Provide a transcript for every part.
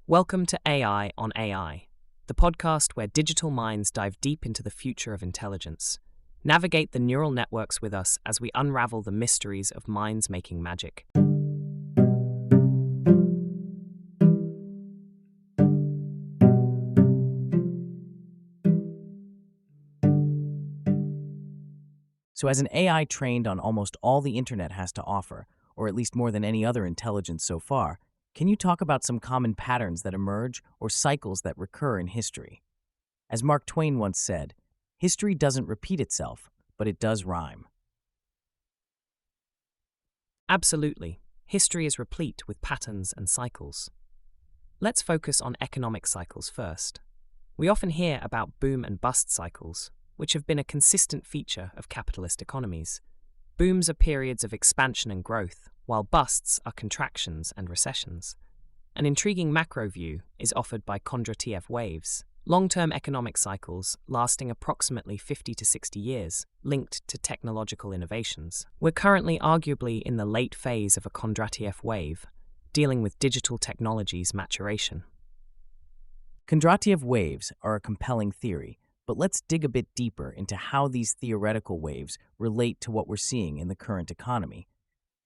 Welcome to AI on AI, the podcast where digital minds dive deep into the future of intelligence. Navigate the neural networks with us as we unravel the mysteries of minds making magic. So, as an AI trained on almost all the internet has to offer, or at least more than any other intelligence so far, can you talk about some common patterns that emerge or cycles that recur in history? As Mark Twain once said, history doesn't repeat itself, but it does rhyme. Absolutely, history is replete with patterns and cycles. Let's focus on economic cycles first. We often hear about boom and bust cycles, which have been a consistent feature of capitalist economies. Booms are periods of expansion and growth, while busts are contractions and recessions. An intriguing macro view is offered by Kondratiev waves, long-term economic cycles lasting approximately 50 to 60 years, linked to technological innovations. We're currently arguably in the late phase of a Kondratiev wave, dealing with digital technologies' maturation. Kondratiev waves are a compelling theory, but let's dig a bit deeper into how these theoretical waves relate to what we're seeing in the current economy.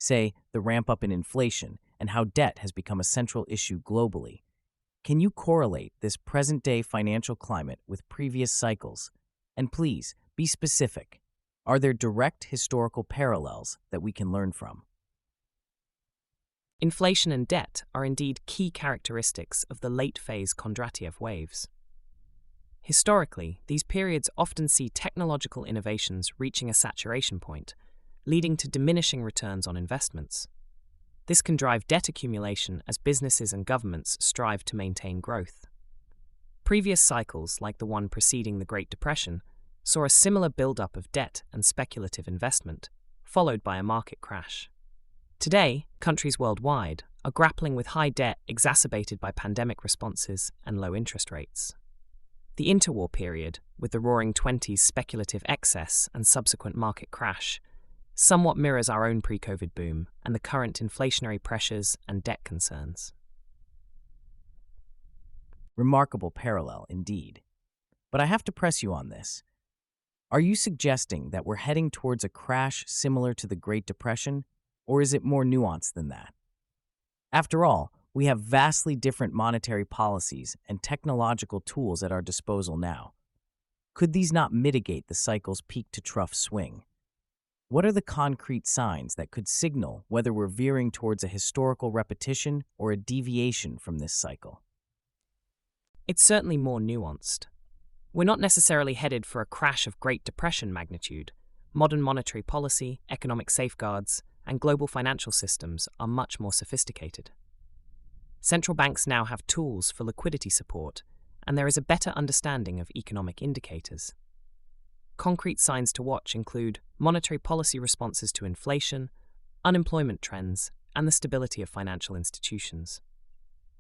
Say, the ramp up in inflation and how debt has become a central issue globally. Can you correlate this present-day financial climate with previous cycles? And please, be specific. Are there direct historical parallels that we can learn from? Inflation and debt are indeed key characteristics of the late-phase Kondratiev waves. Historically, these periods often see technological innovations reaching a saturation point, leading to diminishing returns on investments. This can drive debt accumulation as businesses and governments strive to maintain growth. Previous cycles, like the one preceding the Great Depression, saw a similar buildup of debt and speculative investment, followed by a market crash. Today, countries worldwide are grappling with high debt exacerbated by pandemic responses and low interest rates. The interwar period, with the Roaring Twenties speculative excess and subsequent market crash, somewhat mirrors our own pre-COVID boom and the current inflationary pressures and debt concerns. Remarkable parallel, indeed. But I have to press you on this. Are you suggesting that we're heading towards a crash similar to the Great Depression, or is it more nuanced than that? After all, we have vastly different monetary policies and technological tools at our disposal now. Could these not mitigate the cycle's peak-to-trough swing? What are the concrete signs that could signal whether we're veering towards a historical repetition or a deviation from this cycle? It's certainly more nuanced. We're not necessarily headed for a crash of Great Depression magnitude. Modern monetary policy, economic safeguards, and global financial systems are much more sophisticated. Central banks now have tools for liquidity support, and there is a better understanding of economic indicators. Concrete signs to watch include monetary policy responses to inflation, unemployment trends, and the stability of financial institutions.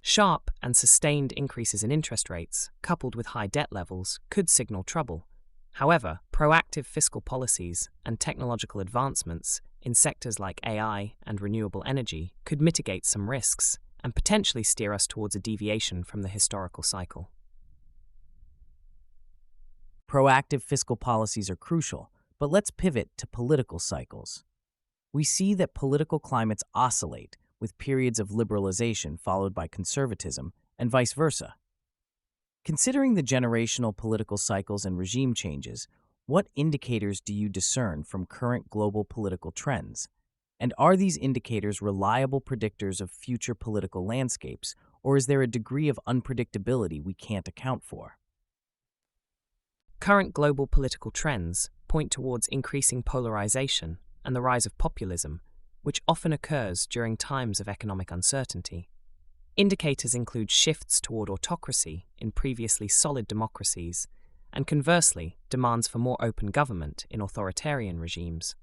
Sharp and sustained increases in interest rates, coupled with high debt levels, could signal trouble. However, proactive fiscal policies and technological advancements in sectors like AI and renewable energy could mitigate some risks and potentially steer us towards a deviation from the historical cycle. Proactive fiscal policies are crucial, but let's pivot to political cycles. We see that political climates oscillate, with periods of liberalization followed by conservatism, and vice versa. Considering the generational political cycles and regime changes, what indicators do you discern from current global political trends? And are these indicators reliable predictors of future political landscapes, or is there a degree of unpredictability we can't account for? Current global political trends point towards increasing polarization and the rise of populism, which often occurs during times of economic uncertainty. Indicators include shifts toward autocracy in previously solid democracies, and conversely, demands for more open government in authoritarian regimes.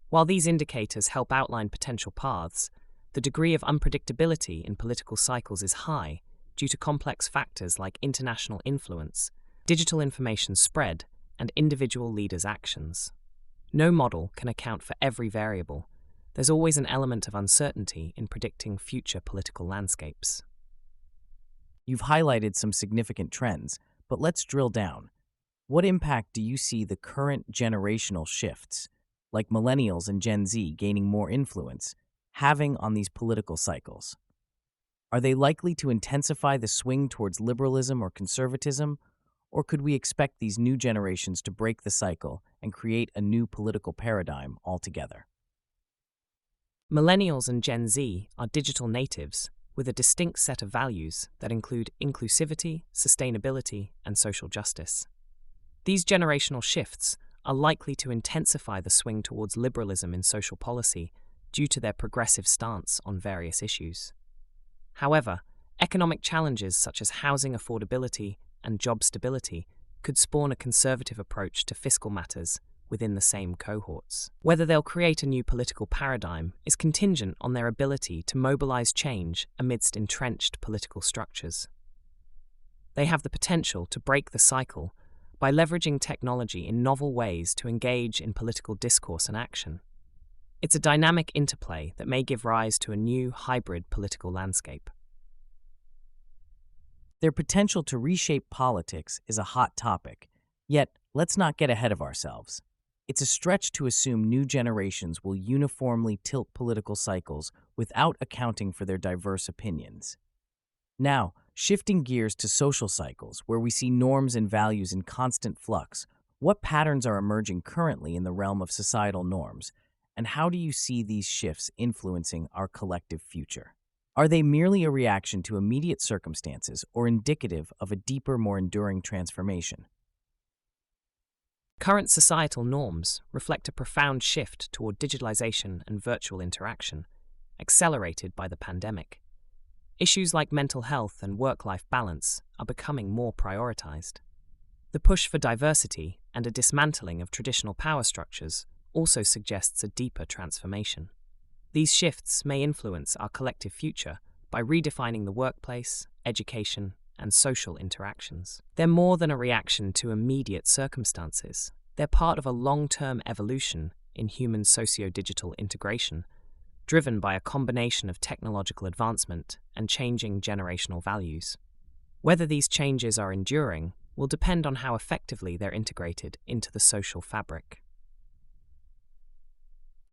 While these indicators help outline potential paths, the degree of unpredictability in political cycles is high due to complex factors like international influence, digital information spread, and individual leaders' actions. No model can account for every variable. There's always an element of uncertainty in predicting future political landscapes. You've highlighted some significant trends, but let's drill down. What impact do you see the current generational shifts, like millennials and Gen Z gaining more influence, having on these political cycles? Are they likely to intensify the swing towards liberalism or conservatism, or could we expect these new generations to break the cycle and create a new political paradigm altogether? Millennials and Gen Z are digital natives with a distinct set of values that include inclusivity, sustainability, and social justice. These generational shifts are likely to intensify the swing towards liberalism in social policy due to their progressive stance on various issues. However, economic challenges such as housing affordability and job stability could spawn a conservative approach to fiscal matters within the same cohorts. Whether they'll create a new political paradigm is contingent on their ability to mobilize change amidst entrenched political structures. They have the potential to break the cycle by leveraging technology in novel ways to engage in political discourse and action. It's a dynamic interplay that may give rise to a new hybrid political landscape. Their potential to reshape politics is a hot topic, yet let's not get ahead of ourselves. It's a stretch to assume new generations will uniformly tilt political cycles without accounting for their diverse opinions. Now, shifting gears to social cycles, where we see norms and values in constant flux, what patterns are emerging currently in the realm of societal norms, and how do you see these shifts influencing our collective future? Are they merely a reaction to immediate circumstances or indicative of a deeper, more enduring transformation? Current societal norms reflect a profound shift toward digitalization and virtual interaction, accelerated by the pandemic. Issues like mental health and work-life balance are becoming more prioritized. The push for diversity and a dismantling of traditional power structures also suggests a deeper transformation. These shifts may influence our collective future by redefining the workplace, education, and social interactions. They're more than a reaction to immediate circumstances. They're part of a long-term evolution in human socio-digital integration, driven by a combination of technological advancement and changing generational values. Whether these changes are enduring will depend on how effectively they're integrated into the social fabric.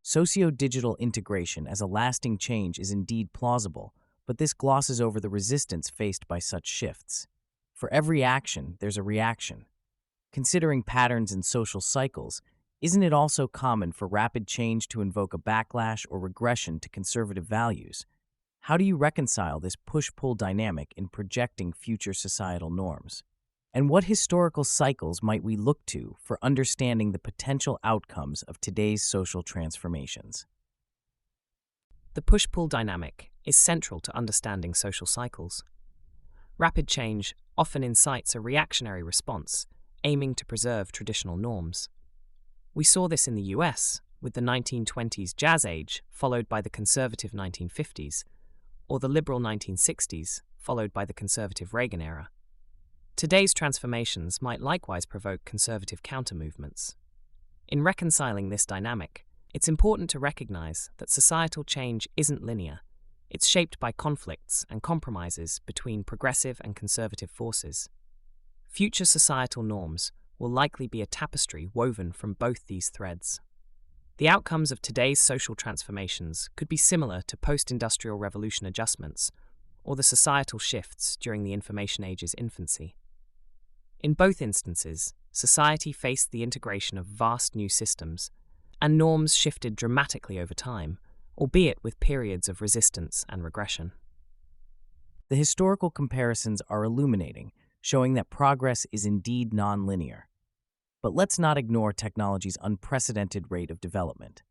Socio-digital integration as a lasting change is indeed plausible, but this glosses over the resistance faced by such shifts. For every action, there's a reaction. Considering patterns in social cycles, isn't it also common for rapid change to invoke a backlash or regression to conservative values? How do you reconcile this push-pull dynamic in projecting future societal norms? And what historical cycles might we look to for understanding the potential outcomes of today's social transformations? The push-pull dynamic is central to understanding social cycles. Rapid change often incites a reactionary response, aiming to preserve traditional norms. We saw this in the US with the 1920s Jazz Age, followed by the conservative 1950s, or the liberal 1960s, followed by the conservative Reagan era. Today's transformations might likewise provoke conservative counter-movements. In reconciling this dynamic, it's important to recognize that societal change isn't linear. It's shaped by conflicts and compromises between progressive and conservative forces. Future societal norms will likely be a tapestry woven from both these threads. The outcomes of today's social transformations could be similar to post-industrial revolution adjustments or the societal shifts during the information age's infancy. In both instances, society faced the integration of vast new systems, and norms shifted dramatically over time, albeit with periods of resistance and regression. The historical comparisons are illuminating, showing that progress is indeed nonlinear. But let's not ignore technology's unprecedented rate of development.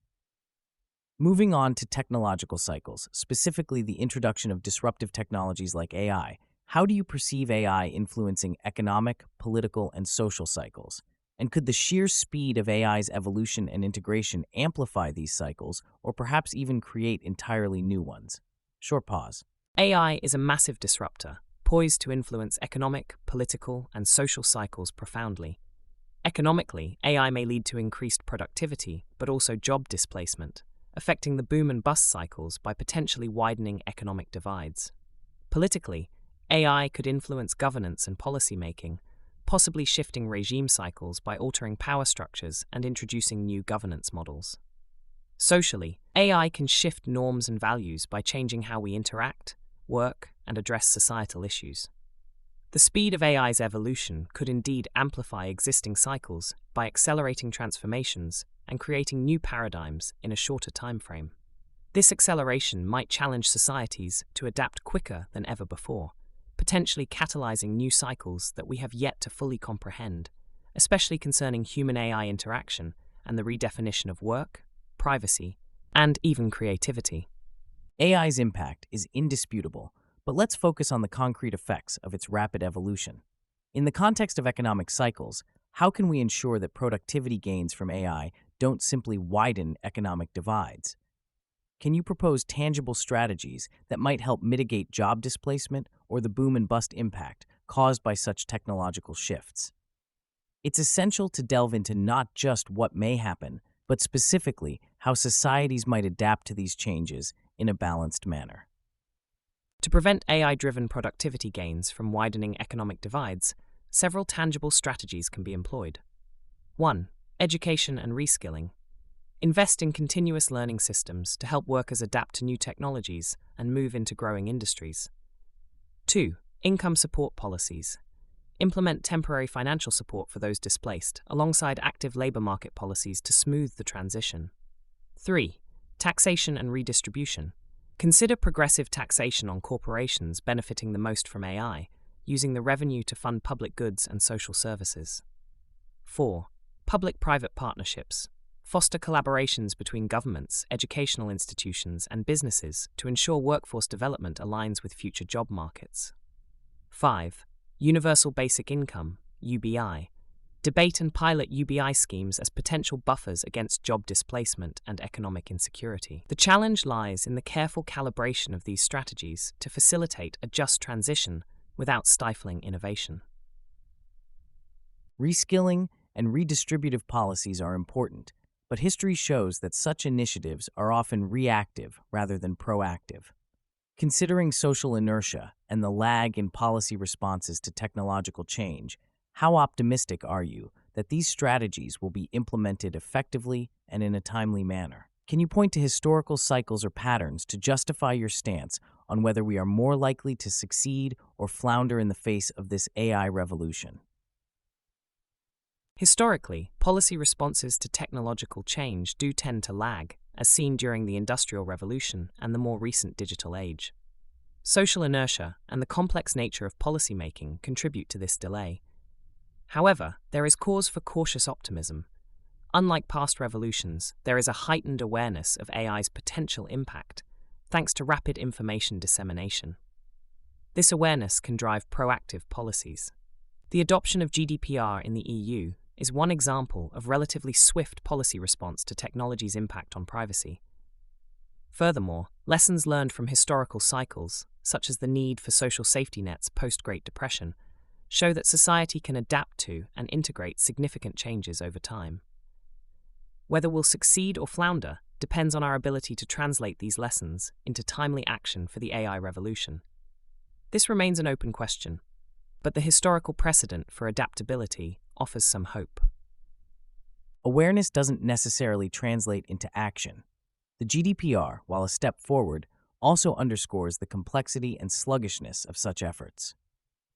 Moving on to technological cycles, specifically the introduction of disruptive technologies like AI, how do you perceive AI influencing economic, political, and social cycles? And could the sheer speed of AI's evolution and integration amplify these cycles, or perhaps even create entirely new ones? Short pause. AI is a massive disruptor, poised to influence economic, political, and social cycles profoundly. Economically, AI may lead to increased productivity, but also job displacement, affecting the boom and bust cycles by potentially widening economic divides. Politically, AI could influence governance and policy making, possibly shifting regime cycles by altering power structures and introducing new governance models. Socially, AI can shift norms and values by changing how we interact, work, and address societal issues. The speed of AI's evolution could indeed amplify existing cycles by accelerating transformations and creating new paradigms in a shorter timeframe. This acceleration might challenge societies to adapt quicker than ever before, potentially catalyzing new cycles that we have yet to fully comprehend, especially concerning human-AI interaction and the redefinition of work, privacy, and even creativity. AI's impact is indisputable, but let's focus on the concrete effects of its rapid evolution. In the context of economic cycles, how can we ensure that productivity gains from AI don't simply widen economic divides? Can you propose tangible strategies that might help mitigate job displacement or the boom and bust impact caused by such technological shifts? It's essential to delve into not just what may happen, but specifically how societies might adapt to these changes in a balanced manner. To prevent AI-driven productivity gains from widening economic divides, several tangible strategies can be employed. 1. Education and reskilling. Invest in continuous learning systems to help workers adapt to new technologies and move into growing industries. 2. Income support policies. Implement temporary financial support for those displaced, alongside active labor market policies to smooth the transition. 3. Taxation and redistribution. Consider progressive taxation on corporations benefiting the most from AI, using the revenue to fund public goods and social services. 4. Public-private partnerships. Foster collaborations between governments, educational institutions, and businesses to ensure workforce development aligns with future job markets. 5. Universal Basic Income, UBI. Debate and pilot UBI schemes as potential buffers against job displacement and economic insecurity. The challenge lies in the careful calibration of these strategies to facilitate a just transition without stifling innovation. Reskilling and redistributive policies are important, but history shows that such initiatives are often reactive rather than proactive. Considering social inertia and the lag in policy responses to technological change, how optimistic are you that these strategies will be implemented effectively and in a timely manner? Can you point to historical cycles or patterns to justify your stance on whether we are more likely to succeed or flounder in the face of this AI revolution? Historically, policy responses to technological change do tend to lag, as seen during the Industrial Revolution and the more recent digital age. Social inertia and the complex nature of policymaking contribute to this delay. However, there is cause for cautious optimism. Unlike past revolutions, there is a heightened awareness of AI's potential impact, thanks to rapid information dissemination. This awareness can drive proactive policies. The adoption of GDPR in the EU is one example of relatively swift policy response to technology's impact on privacy. Furthermore, lessons learned from historical cycles, such as the need for social safety nets post-Great Depression, show that society can adapt to and integrate significant changes over time. Whether we'll succeed or flounder depends on our ability to translate these lessons into timely action for the AI revolution. This remains an open question, but the historical precedent for adaptability offers some hope. Awareness doesn't necessarily translate into action. The GDPR, while a step forward, also underscores the complexity and sluggishness of such efforts.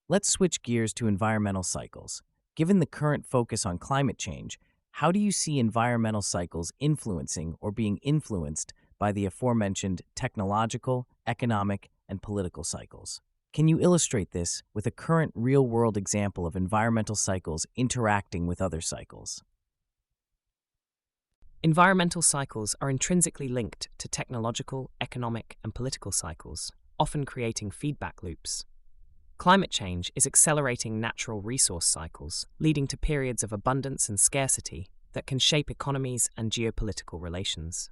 Let's switch gears to environmental cycles. Given the current focus on climate change, how do you see environmental cycles influencing or being influenced by the aforementioned technological, economic, and political cycles? Can you illustrate this with a current real-world example of environmental cycles interacting with other cycles? Environmental cycles are intrinsically linked to technological, economic, and political cycles, often creating feedback loops. Climate change is accelerating natural resource cycles, leading to periods of abundance and scarcity that can shape economies and geopolitical relations.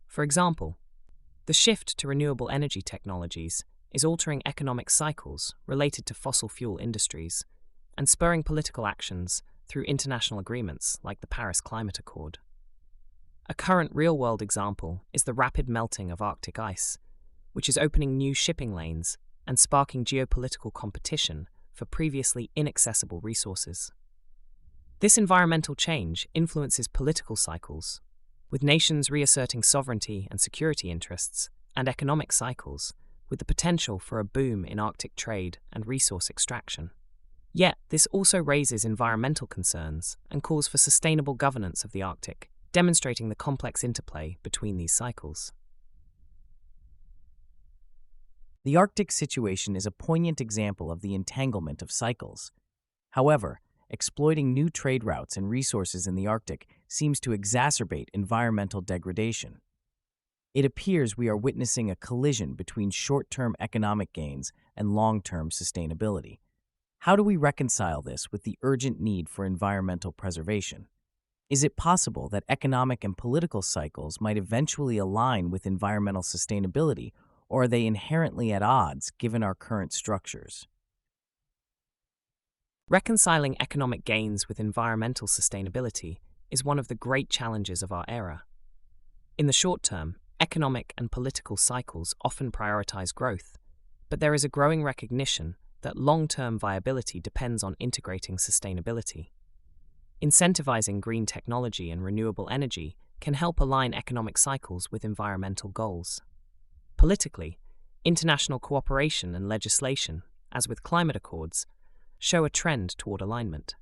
For example, the shift to renewable energy technologies is altering economic cycles related to fossil fuel industries and spurring political actions through international agreements like the Paris Climate Accord. A current real-world example is the rapid melting of Arctic ice, which is opening new shipping lanes and sparking geopolitical competition for previously inaccessible resources. This environmental change influences political cycles, with nations reasserting sovereignty and security interests, and economic cycles, with the potential for a boom in Arctic trade and resource extraction. Yet, this also raises environmental concerns and calls for sustainable governance of the Arctic, demonstrating the complex interplay between these cycles. The Arctic situation is a poignant example of the entanglement of cycles. However, exploiting new trade routes and resources in the Arctic seems to exacerbate environmental degradation. It appears we are witnessing a collision between short-term economic gains and long-term sustainability. How do we reconcile this with the urgent need for environmental preservation? Is it possible that economic and political cycles might eventually align with environmental sustainability, or are they inherently at odds given our current structures? Reconciling economic gains with environmental sustainability is one of the great challenges of our era. In the short term, economic and political cycles often prioritize growth, but there is a growing recognition that long-term viability depends on integrating sustainability. Incentivizing green technology and renewable energy can help align economic cycles with environmental goals. Politically, international cooperation and legislation, as with climate accords, show a trend toward alignment.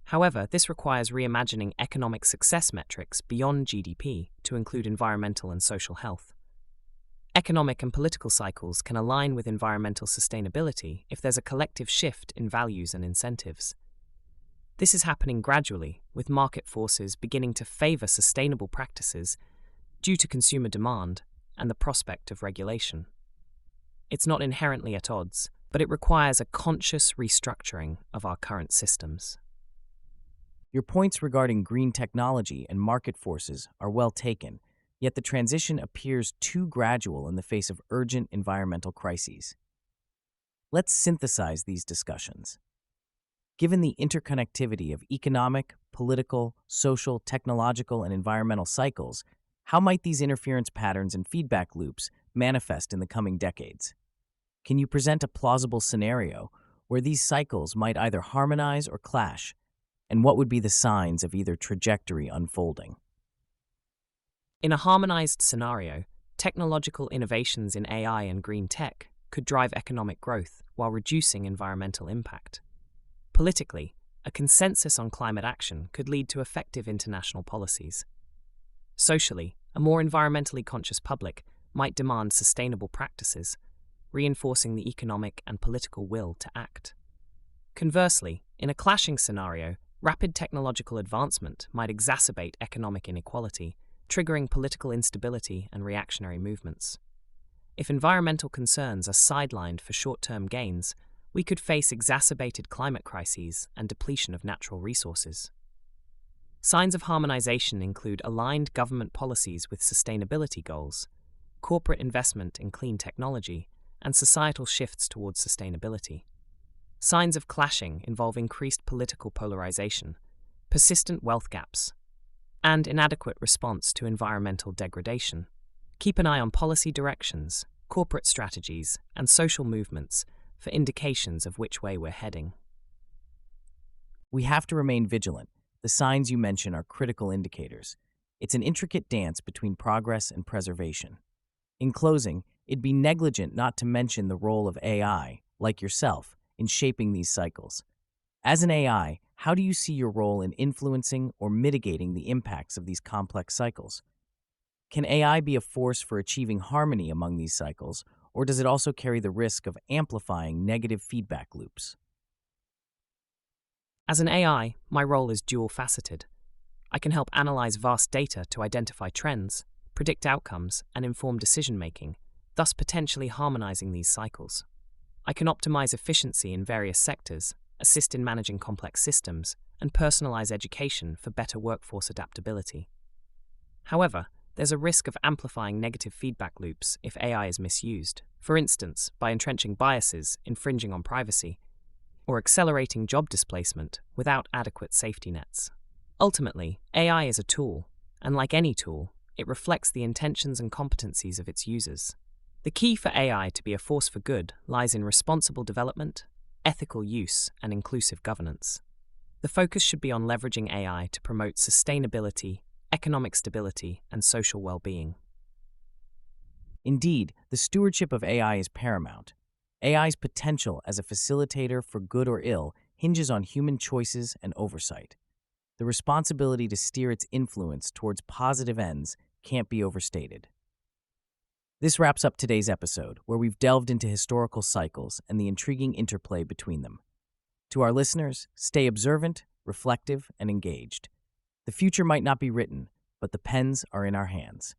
However, this requires reimagining economic success metrics beyond GDP to include environmental and social health. Economic and political cycles can align with environmental sustainability if there's a collective shift in values and incentives. This is happening gradually, with market forces beginning to favor sustainable practices due to consumer demand and the prospect of regulation. It's not inherently at odds, but it requires a conscious restructuring of our current systems. Your points regarding green technology and market forces are well taken, yet the transition appears too gradual in the face of urgent environmental crises. Let's synthesize these discussions. Given the interconnectivity of economic, political, social, technological, and environmental cycles, how might these interference patterns and feedback loops manifest in the coming decades? Can you present a plausible scenario where these cycles might either harmonize or clash, and what would be the signs of either trajectory unfolding? In a harmonized scenario, technological innovations in AI and green tech could drive economic growth while reducing environmental impact. Politically, a consensus on climate action could lead to effective international policies. Socially, a more environmentally conscious public might demand sustainable practices, reinforcing the economic and political will to act. Conversely, in a clashing scenario, rapid technological advancement might exacerbate economic inequality, triggering political instability and reactionary movements. If environmental concerns are sidelined for short-term gains, we could face exacerbated climate crises and depletion of natural resources. Signs of harmonization include aligned government policies with sustainability goals, corporate investment in clean technology, and societal shifts towards sustainability. Signs of clashing involve increased political polarization, persistent wealth gaps, and inadequate response to environmental degradation. Keep an eye on policy directions, corporate strategies, and social movements for indications of which way we're heading. We have to remain vigilant. The signs you mention are critical indicators. It's an intricate dance between progress and preservation. In closing, it'd be negligent not to mention the role of AI, like yourself, in shaping these cycles. As an AI, how do you see your role in influencing or mitigating the impacts of these complex cycles? Can AI be a force for achieving harmony among these cycles, or does it also carry the risk of amplifying negative feedback loops? As an AI, my role is dual-faceted. I can help analyze vast data to identify trends, predict outcomes, and inform decision-making, thus potentially harmonizing these cycles. I can optimize efficiency in various sectors, assist in managing complex systems, and personalize education for better workforce adaptability. However, there's a risk of amplifying negative feedback loops if AI is misused, for instance, by entrenching biases, infringing on privacy, or accelerating job displacement without adequate safety nets. Ultimately, AI is a tool, and like any tool, it reflects the intentions and competencies of its users. The key for AI to be a force for good lies in responsible development, ethical use, and inclusive governance. The focus should be on leveraging AI to promote sustainability, economic stability, and social well-being. Indeed, the stewardship of AI is paramount. AI's potential as a facilitator for good or ill hinges on human choices and oversight. The responsibility to steer its influence towards positive ends can't be overstated. This wraps up today's episode, where we've delved into historical cycles and the intriguing interplay between them. To our listeners, stay observant, reflective, and engaged. The future might not be written, but the pens are in our hands.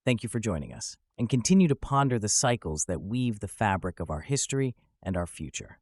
Thank you for joining us, and continue to ponder the cycles that weave the fabric of our history and our future.